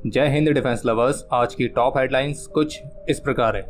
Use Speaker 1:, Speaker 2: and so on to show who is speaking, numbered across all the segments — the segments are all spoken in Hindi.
Speaker 1: जय हिंद डिफेंस लवर्स। आज की टॉप हेडलाइंस कुछ इस प्रकार है।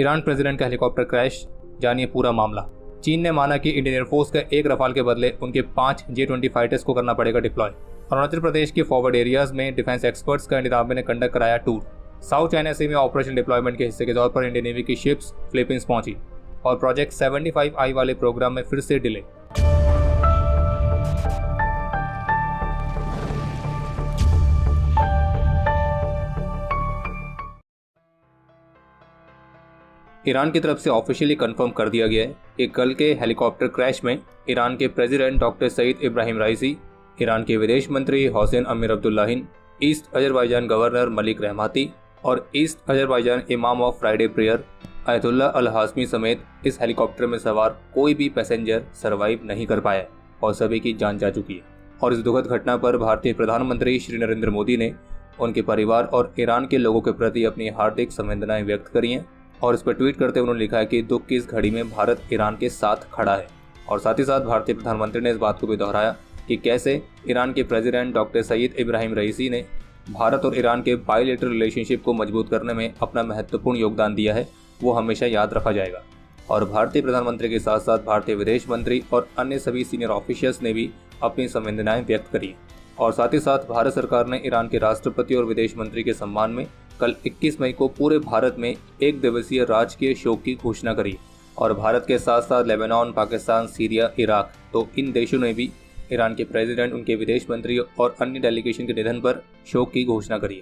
Speaker 1: ईरान प्रेसिडेंट का हेलीकॉप्टर क्रैश, जानिए पूरा मामला। चीन ने माना कि इंडियन एयरफोर्स का एक रफाल के बदले उनके 5 J-20 फाइटर्स को करना पड़ेगा डिप्लॉय। अरुणाचल प्रदेश के फॉरवर्ड एरियाज में डिफेंस एक्सपर्ट्स का इंडियन आर्मी ने कंडक्ट कराया टूर। साउथ चाइना सी में ऑपरेशन डिप्लॉयमेंट के हिस्से के तौर पर इंडियन नेवी की शिप्स फिलीपींस पहुंची और प्रोजेक्ट 75I वाले प्रोग्राम में फिर से डिले। ईरान की तरफ से ऑफिशियली कंफर्म कर दिया गया है कि कल के हेलीकॉप्टर क्रैश में ईरान के president doctor Saeed Ibrahim राइसी, Iran के विदेश मंत्री हुसैन अमीर अब्दुल्लाहिन, ईस्ट अजरबैजान गवर्नर मलिक रहमाती और ईस्ट अजरबैजान इमाम ऑफ फ्राइडे प्रेयर आयतुल्लाह अल हाशमी समेत इस हेलीकॉप्टर में सवार कोई भी पैसेंजर सर्वाइव नहीं कर पाया और सभी की जान जा चुकी है। और इस दुखद घटना पर भारतीय प्रधानमंत्री श्री नरेंद्र मोदी ने उनके परिवार और ईरान के लोगों के प्रति अपनी हार्दिक संवेदनाएं व्यक्त करी हैं और इस पर ट्वीट करते उन्होंने लिखा है कि दुख की इस घड़ी में भारत ईरान के साथ खड़ा है। और साथ ही साथ भारतीय प्रधानमंत्री ने इस बात को भी दोहराया कि कैसे ईरान के प्रेसिडेंट डॉक्टर सईद इब्राहिम रईसी ने भारत और ईरान के बायलैटरल रिलेशनशिप को मजबूत करने में अपना महत्वपूर्ण योगदान दिया है, वो हमेशा याद रखा जाएगा। और भारतीय प्रधानमंत्री के साथ साथ भारतीय विदेश मंत्री और अन्य सभी सीनियर ऑफिशियल्स ने भी अपनी संवेदनाएं व्यक्त करी। और साथ ही साथ भारत सरकार ने ईरान के राष्ट्रपति और विदेश मंत्री के सम्मान में कल 21 मई को पूरे भारत में एक दिवसीय राजकीय शोक की घोषणा करी। और भारत के साथ साथ लेबनान, पाकिस्तान, सीरिया, इराक, तो इन देशों ने भी ईरान के प्रेसिडेंट, उनके विदेश मंत्री और अन्य डेलीगेशन के निधन पर शोक की घोषणा करी।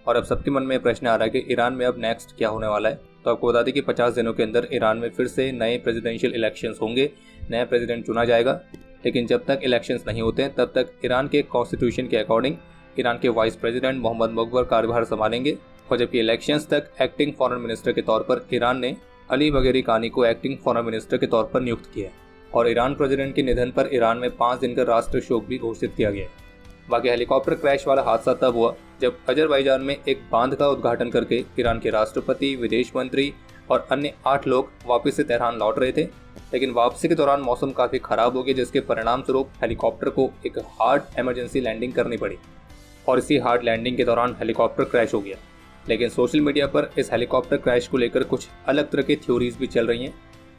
Speaker 1: और अब सबके मन में प्रश्न आ रहा है कि ईरान में अब नेक्स्ट क्या होने वाला है। तो आपको बता दें कि 50 दिनों के अंदर ईरान में फिर से नए प्रेसिडेंशियल इलेक्शंस होंगे, नया प्रेसिडेंट चुना जाएगा। लेकिन जब तक इलेक्शंस नहीं होते हैं तब तक ईरान के कॉन्स्टिट्यूशन के अकॉर्डिंग ईरान के वाइस प्रेसिडेंट मोहम्मद मुग़व्वर कार्यभार संभालेंगे। और जबकि इलेक्शंस तक एक्टिंग फॉरेन मिनिस्टर के तौर पर ईरान ने अली बगेरी कानी को एक्टिंग फॉरेन मिनिस्टर के तौर पर नियुक्त किया है। और ईरान प्रेसिडेंट के निधन पर ईरान में 5 दिन का राष्ट्रीय शोक भी घोषित किया गया है। बाकी हेलीकॉप्टर क्रैश वाला हादसा तब हुआ जब अजरबैजान में एक बांध का उद्घाटन करके ईरान के राष्ट्रपति, विदेश मंत्री और अन्य 8 लोग वापस से तेहरान लौट रहे थे। लेकिन वापसी के दौरान मौसम काफ़ी खराब हो गया, जिसके परिणाम स्वरूप हेलीकॉप्टर को एक हार्ड इमरजेंसी लैंडिंग करनी पड़ी और इसी हार्ड लैंडिंग के दौरान हेलीकॉप्टर क्रैश हो गया। लेकिन सोशल मीडिया पर इस हेलीकॉप्टर क्रैश को लेकर कुछ अलग तरह की थ्योरीज भी चल रही हैं,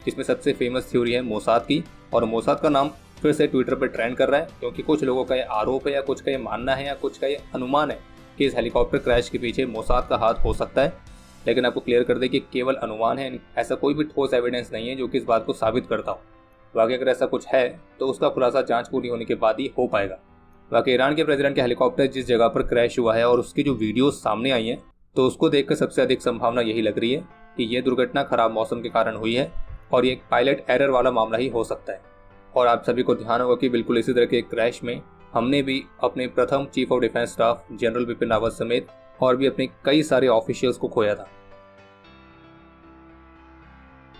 Speaker 1: जिसमें सबसे फेमस थ्योरी है मोसाद की। और मोसाद का नाम फिर से ट्विटर पर ट्रेंड कर रहा है क्योंकि कुछ लोगों का ये आरोप है या कुछ का ये मानना है या कुछ का ये अनुमान है कि इस हेलीकॉप्टर क्रैश के पीछे मोसाद का हाथ हो सकता है। लेकिन आपको क्लियर कर दें कि केवल अनुमान है, ऐसा कोई भी ठोस एविडेंस नहीं है जो कि इस बात को साबित करता हो। बाकी अगर ऐसा कुछ है तो उसका खुलासा जांच पूरी होने के बाद ही हो पाएगा। बाकी ईरान के प्रेसिडेंट का हेलीकॉप्टर जिस जगह पर क्रैश हुआ है और उसकी जो वीडियोस सामने आई हैं, तो उसको देखकर सबसे अधिक संभावना यही लग रही है कि यह दुर्घटना खराब मौसम के कारण हुई है और ये एक पायलट एरर वाला मामला ही हो सकता है। और आप सभी को ध्यान होगा कि बिल्कुल इसी तरह के क्रैश में हमने भी अपने प्रथम chief of defence staff general Bipin Rawat समेत और भी अपने कई सारे ऑफिशियल्स को खोया था।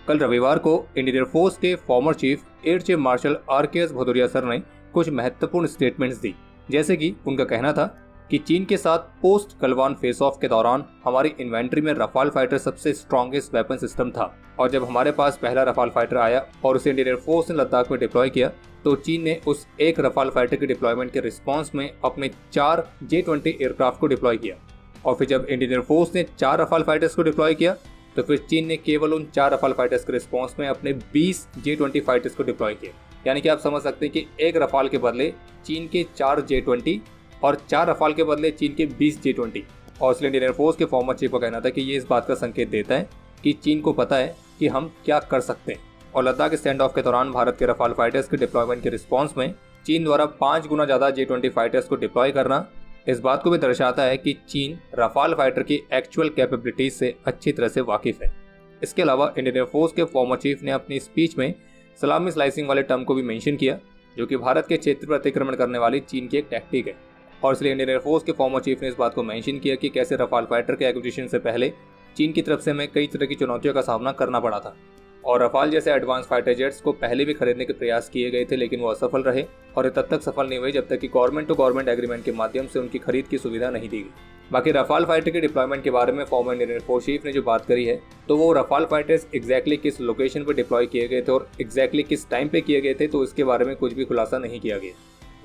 Speaker 1: कल रविवार को इंडियन एयरफोर्स के former chief air chief marshal RKS Bhadauria sir ने कुछ महत्वपूर्ण स्टेटमेंट्स दी। जैसे कि उनका कहना था कि चीन के साथ पोस्ट गलवान फेस ऑफ के दौरान हमारी इन्वेंट्री में रफाल फाइटर सबसे स्ट्रॉन्गेस्ट वेपन सिस्टम था और जब हमारे पास पहला रफाल फाइटर आया और उसे इंडियन एयरफोर्स ने लद्दाख में डिप्लॉय किया तो चीन ने उस एक रफाल फाइटर के डिप्लॉयमेंट के रिस्पॉन्स में अपने 4 J-20 एयरक्राफ्ट को डिप्लॉय किया। और फिर जब इंडियन एयरफोर्स ने 4 रफाल फाइटर्स को डिप्लॉय किया तो फिर चीन ने केवल उन 4 रफाल फाइटर्स के रिस्पॉन्स में अपने 20 J-20 फाइटर्स को डिप्लॉय किया। यानी कि आप समझ सकते हैं कि एक रफाल के बदले चीन के 4 J-20 और 4 रफाल के बदले चीन के 20 J-20। और इसलिए इंडियन एयरफोर्स के फॉर्मर चीफ का कहना था कि ये इस बात का संकेत देता है कि चीन को पता है कि हम क्या कर सकते हैं। और लद्दाख स्टैंड ऑफ के दौरान भारत के रफाल फाइटर्स के डिप्लॉयमेंट के रिस्पॉन्स में चीन द्वारा 5 गुना ज़्यादा J-20 फाइटर्स को डिप्लॉय करना इस बात को भी दर्शाता है कि चीन रफाल फाइटर की एक्चुअल कैपेबिलिटीज से अच्छी तरह से वाकिफ है। इसके अलावा इंडियन एयरफोर्स के फॉर्मर चीफ ने अपनी स्पीच में सलामी स्लाइसिंग वाले टर्म को भी मेंशन किया, जो कि भारत के क्षेत्र पर अतिक्रमण करने वाली चीन की एक टैक्टिक है। और इसलिए इंडियन एयरफोर्स के फॉर्मर चीफ ने इस बात को मेंशन किया कि कैसे रफाल फाइटर के एक्विजिशन से पहले चीन की तरफ से हमें कई तरह की चुनौतियों का सामना करना पड़ा था। और रफाल जैसे एडवांस फाइटर जेट्स को पहले भी खरीदने के प्रयास किए गए थे, लेकिन वो असफल रहे और ये तब तक सफल नहीं हुए जब तक कि गवर्नमेंट टू गवर्नमेंट एग्रीमेंट के माध्यम से उनकी खरीद की सुविधा नहीं दी गई। बाकी रफाल फाइटर के डिप्लॉयमेंट के बारे में फॉर्मर इंडियन एयरफोर्स चीफ ने जो बात करी है, तो वो रफाल फाइटर्स एग्जैक्टली किस लोकेशन पर डिप्लॉय किए गए थे और एग्जैक्टली किस टाइम पे किए गए थे, तो इसके बारे में कुछ भी खुलासा नहीं किया गया।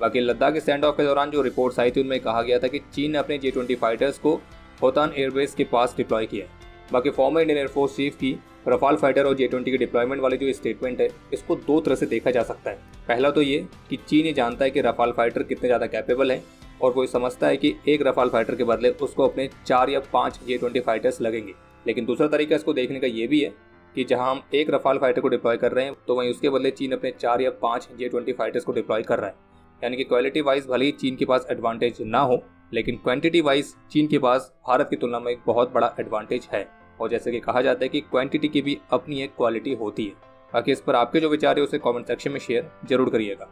Speaker 1: बाकी लद्दाख स्टैंड ऑफ के दौरान जो रिपोर्ट्स आई थी उनमें कहा गया था कि चीन ने अपने J-20 फाइटर्स को होतान एयरबेस के पास डिप्लॉय किया है। बाकी फॉर्मर इंडियन एयरफोर्स चीफ की रफाल फाइटर और J-20 के डिप्लॉयमेंट वाली जो स्टेटमेंट है, इसको दो तरह से देखा जा सकता है। पहला तो ये कि चीन ये जानता है कि रफाल फाइटर कितने ज़्यादा कैपेबल है और वो समझता है कि एक रफाल फाइटर के बदले उसको अपने 4 या 5 J-20 फाइटर्स लगेंगे। लेकिन दूसरा तरीका इसको देखने का ये भी है कि जहां हम एक रफाल फाइटर को डिप्लॉय कर रहे हैं तो वहीं उसके बदले चीन अपने 4 या 5 J-20 फाइटर्स को डिप्लॉय कर रहा है। यानी कि क्वालिटी वाइज भले ही चीन के पास एडवांटेज ना हो, लेकिन क्वांटिटी वाइज चीन के पास भारत की तुलना में एक बहुत बड़ा एडवांटेज है। और जैसे कि कहा जाता है कि क्वांटिटी की भी अपनी एक क्वालिटी होती है। बाकी इस पर आपके जो विचार है उसे कमेंट सेक्शन में शेयर जरूर करिएगा।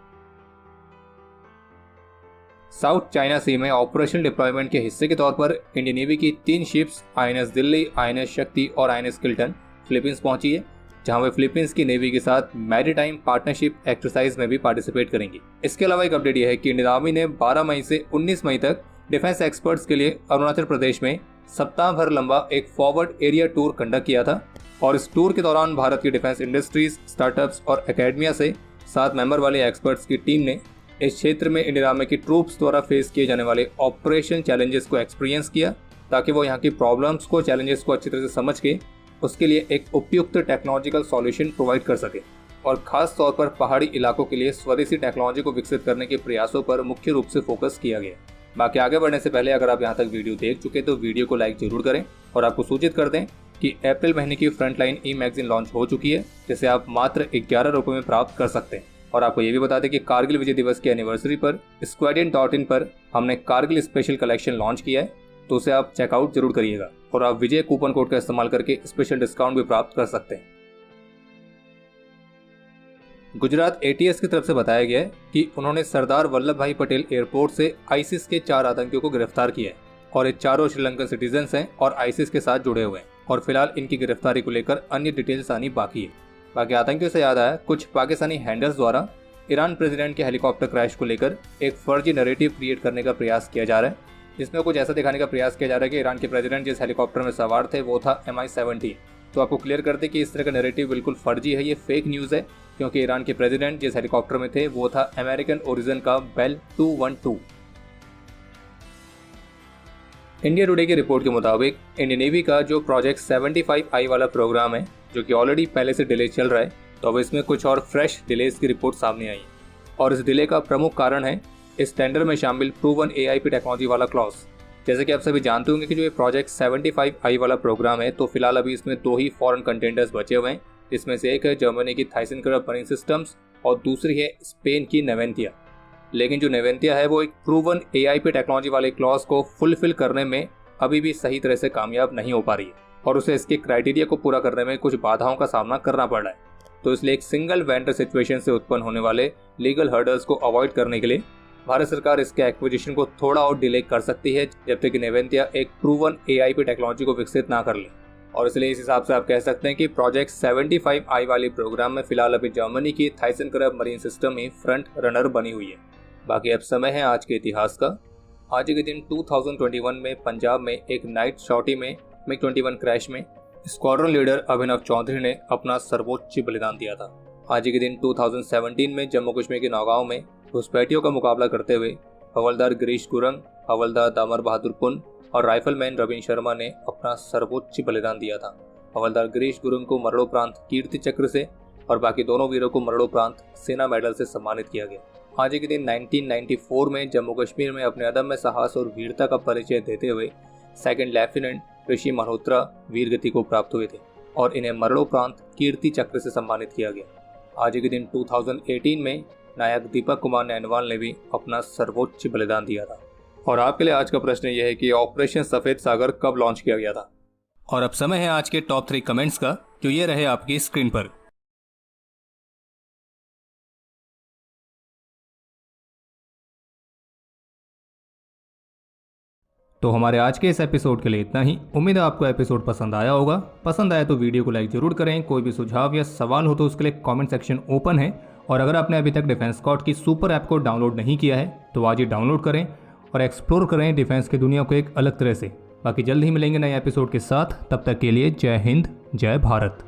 Speaker 1: साउथ चाइना सी में ऑपरेशनल डिप्लॉयमेंट के हिस्से के तौर पर इंडियन नेवी की 3 शिप्स INS दिल्ली, INS शक्ति और INS किल्टन फिलीपींस पहुंची है, जहां वे फिलीपींस की नेवी के साथ मैरीटाइम पार्टनरशिप एक्सरसाइज में भी पार्टिसिपेट करेंगी। इसके अलावा एक अपडेट यह है कि इंडियन आर्मी ने 12 मई से 19 मई तक डिफेंस एक्सपर्ट्स के लिए अरुणाचल प्रदेश में सप्ताह भर लंबा एक फॉरवर्ड एरिया टूर कंडक्ट किया था। और इस टूर के दौरान भारत की डिफेंस इंडस्ट्रीज, स्टार्टअप्स और एकेडमिया से 7 मेंबर वाले एक्सपर्ट्स की टीम ने इस क्षेत्र में इंडियन आर्मी की ट्रूप्स द्वारा फेस किए जाने वाले ऑपरेशन चैलेंजेस को एक्सपीरियंस किया, ताकि वो यहाँ की प्रॉब्लम्स को, चैलेंजेस को अच्छी तरह से समझ के उसके लिए एक उपयुक्त टेक्नोलॉजिकल सॉल्यूशन प्रोवाइड कर सके। और खास तौर पर पहाड़ी इलाकों के लिए स्वदेशी टेक्नोलॉजी को विकसित करने के प्रयासों पर मुख्य रूप से फोकस किया गया। बाकी आगे बढ़ने से पहले अगर आप यहाँ तक वीडियो देख चुके तो वीडियो को लाइक जरूर करें और आपको सूचित कर दें कि अप्रैल महीने की फ्रंटलाइन ई-मैगजीन लॉन्च हो चुकी है, जिसे आप मात्र 11 रुपये में प्राप्त कर सकते हैं। और आपको ये भी बता दें कि कारगिल विजय दिवस की एनिवर्सरी पर squadron.in पर हमने कारगिल स्पेशल कलेक्शन लॉन्च किया है, तो उसे आप चेकआउट जरूर करिएगा और आप विजय कूपन कोड का इस्तेमाल करके स्पेशल डिस्काउंट भी प्राप्त कर सकते हैं। गुजरात ATS की तरफ से बताया गया है कि उन्होंने सरदार वल्लभ भाई पटेल एयरपोर्ट से आईसिस के 4 आतंकियों को गिरफ्तार किया है और ये चारों श्रीलंकन सिटीजन्स हैं और आईसिस के साथ जुड़े हुए हैं और फिलहाल इनकी गिरफ्तारी को लेकर अन्य डिटेल्स आनी बाकी है। बाकी आतंकियों से याद आया, कुछ पाकिस्तानी हैंडल्स द्वारा ईरान प्रेसिडेंट के हेलीकॉप्टर क्रैश को लेकर एक फर्जी नैरेटिव क्रिएट करने का प्रयास किया जा रहा है, जिसमें कुछ ऐसा दिखाने का प्रयास किया जा रहा है कि ईरान के प्रेसिडेंट जिस हेलीकॉप्टर में सवार थे वो था MI-17। तो आपको क्लियर कर दें कि इस तरह का नैरेटिव बिल्कुल फर्जी है, ये फेक न्यूज़ है, क्योंकि ईरान के प्रेसिडेंट जिस हेलीकॉप्टर में थे वो था अमेरिकन ओरिजिन का बेल 212। इंडिया टुडे की रिपोर्ट के मुताबिक इंडियन नेवी का जो प्रोजेक्ट 75I वाला प्रोग्राम है, जो कि ऑलरेडी पहले से डिले चल रहा है, तो अब इसमें कुछ और फ्रेश डिलेज की रिपोर्ट सामने आई और इस डिले का प्रमुख कारण है इस टेंडर में शामिल प्रूवन AIP टेक्नोलॉजी वाला क्लॉज। जैसे कि आप सभी जानते होंगे कि जो ये प्रोजेक्ट 75I वाला प्रोग्राम है, तो फिलहाल अभी इसमें 2 ही फॉरेन कंटेंडर्स बचे हुए हैं, जिसमें से एक है जर्मनी की थाइसेनक्राफ्ट मरीन सिस्टम्स और दूसरी है स्पेन की नेवेंटिया। लेकिन जो नेवेंटिया है वो एक प्रूवन AIP टेक्नोलॉजी वाले क्लॉज को फुलफिल करने में अभी भी सही तरह से कामयाब नहीं हो पा रही है और उसे इसके क्राइटेरिया को पूरा करने में कुछ बाधाओं का सामना करना पड़ रहा है। तो इसलिए एक सिंगल वेंडर सिचुएशन से उत्पन्न होने वाले लीगल हर्डल्स को अवॉइड करने के लिए भारत सरकार इसके एक्विजिशन को थोड़ा और डिले कर सकती है, जब तक कि नेवेंटिया एक प्रूवन AIP टेक्नोलॉजी को विकसित ना कर ले। और इसलिए इस हिसाब से आप कह सकते हैं कि प्रोजेक्ट 75I वाले प्रोग्राम में फिलहाल अभी जर्मनी की थाइसेनक्राफ्ट मरीन सिस्टम ही फ्रंट रनर बनी हुई है। बाकी अब समय है आज के इतिहास का। आज के दिन 2021 में पंजाब में एक नाइट शॉटी में MiG-21 क्रैश में स्क्वाड्रन लीडर अभिनव चौधरी ने अपना सर्वोच्च बलिदान दिया था। आज के दिन 2017 में जम्मू कश्मीर के नौगांव में घुसपैठियों का मुकाबला करते हुए हवलदार गिरीश गुरंग, हवलदार दामर बहादुर पुन और राइफलमैन रवीन शर्मा ने अपना सर्वोच्च बलिदान दिया था। हवलदार गिरीश गुरंग को मरणोपरांत कीर्ति चक्र से और बाकी दोनों वीरों को मरणोपरांत सेना मेडल से सम्मानित किया गया। आज के दिन 1994 में जम्मू कश्मीर में अपने अदम्य साहस और वीरता का परिचय देते हुए सेकंड लेफ्टिनेंट ऋषि मल्होत्रा वीरगति को प्राप्त हुए थे और इन्हें मरणोपरांत कीर्ति चक्र से सम्मानित किया गया। आज के दिन 2018 में नायक दीपक कुमार नैनवाल ने भी अपना सर्वोच्च बलिदान दिया था। और आपके लिए आज का प्रश्न यह है कि ऑपरेशन सफेद सागर कब लॉन्च किया गया था। और अब समय है आज के टॉप 3 कमेंट्स का, जो ये रहे आपकी स्क्रीन पर। तो हमारे आज के इस एपिसोड के लिए इतना ही। उम्मीद है आपको एपिसोड पसंद आया होगा। पसंद आया तो वीडियो को लाइक जरूर करें। कोई भी सुझाव या सवाल हो तो उसके लिए कमेंट सेक्शन ओपन है। और अगर आपने अभी तक डिफेंस स्कॉट की सुपर ऐप को डाउनलोड नहीं किया है तो आज ही डाउनलोड करें और एक्सप्लोर करें डिफेंस की दुनिया को एक अलग तरह से। बाकी जल्द ही मिलेंगे नए एपिसोड के साथ। तब तक के लिए जय हिंद, जय भारत।